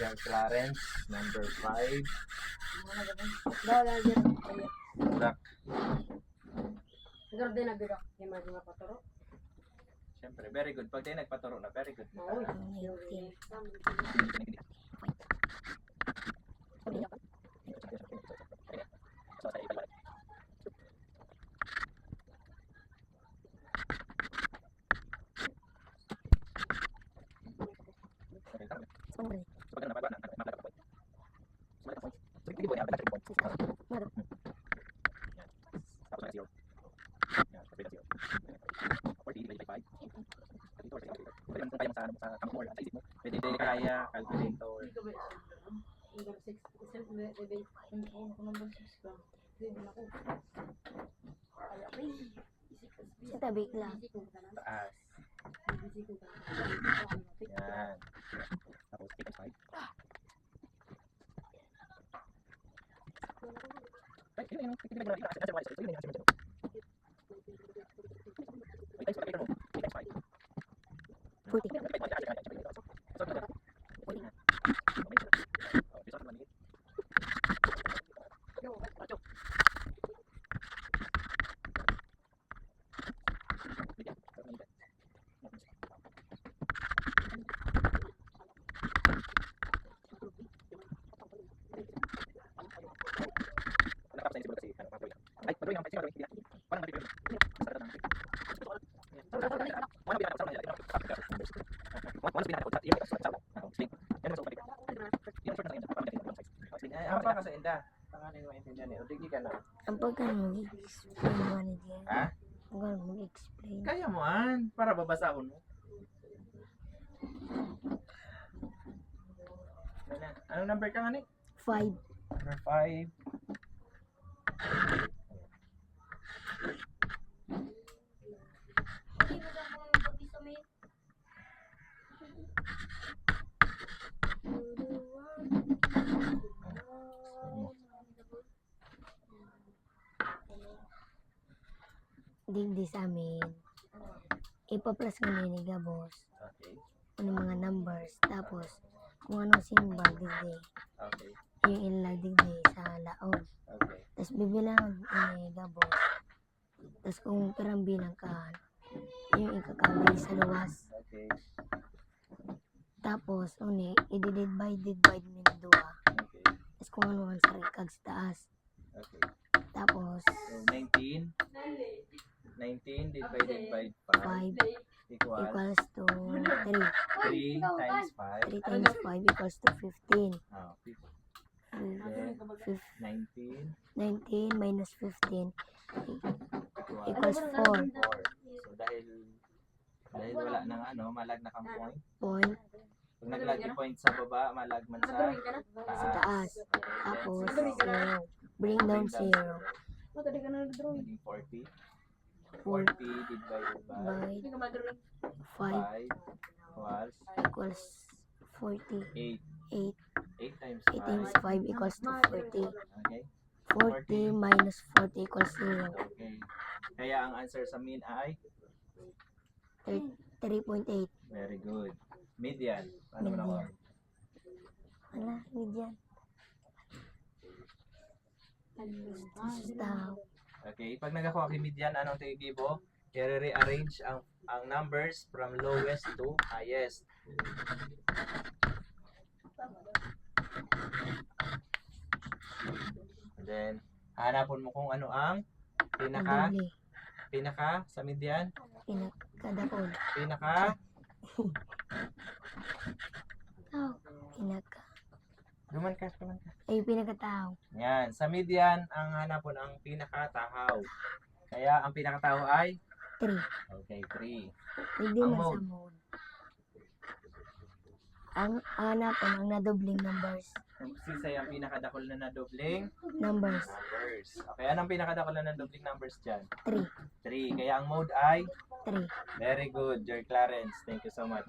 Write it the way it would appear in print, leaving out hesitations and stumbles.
Jan Clarence, number 5. Black. Siguro din nagbirak. Yung mga paturo. Siyempre, very good. Pag tayo nagpaturo na, very good. Oo. Pwede din kaya calculator. Sa tabi lang. Taas. Yan. Tapos 8 times 5. Ay, yun yung answer mo. Yun yung answer mo. Wait, times 5. Apa ka sa enda? Tanganin mo intindihan eh. O digi ka na. Ang pagkano mag-explain mo na diyan? Ha? Ang pagkano mag-explain? Kaya mo an para babasahon mo. Anong number ka nga ni? 5. Number 5. Digdi sa amin. Ipa-plus ka niniga, boss. Okay. Ano mga numbers. Tapos, kung ano simbang digdi. Okay. Yung ilag digdi sa laog. Okay. Tapos bibilang niniga, boss. Tapos kung pirang bilang ka, yung ikakagay sa luwas. Okay. Tapos, i-divide min dua. Okay. Tapos kung ano man sa rikag sa taas. Okay. Tapos, So 19 divided by 5 5 equals equals to 3. 3 times 5. 3 times 5 equals to 15. Oh, 19 19 minus 15 equals equals 4. 4. So dahil wala nang malag na kang point. Point Pag naglag yung point sa baba, malag man sa sa taas. Tapos, Then, 0. Bring down 0. naging 40. 40 divided by 5 5 equals 40. 8. 8. 8 times 8 times 5 equals to 40. Okay? 40 minus 40 equals 0. Okay. Kaya ang answer sa mean ay 3.8. very good. Median. Paano mo nakuha? Wala, median. Stop. Okay, pag nagakuha kay median, anong tigibo? I-rearrange ang numbers from lowest to highest. And then, hanapon mo kung ano ang pinaka sa median, Pinakadakod. pinaka Guman ka. Ay, pinakatao. Yan, sa median ang hanapon ang pinakatahaw. Kaya ang pinakatahaw ay 3. okay, 3. Hindi Ang man sa mode. mode. Ang hanapon ang nadobling numbers. Kung sisay ang pinakadakol na nadobling Numbers. numbers. Okay, anong pinakadakol na nadobling numbers dyan? 3. 3. Kaya ang mode ay 3. very good, Jer Clarence. Thank you so much.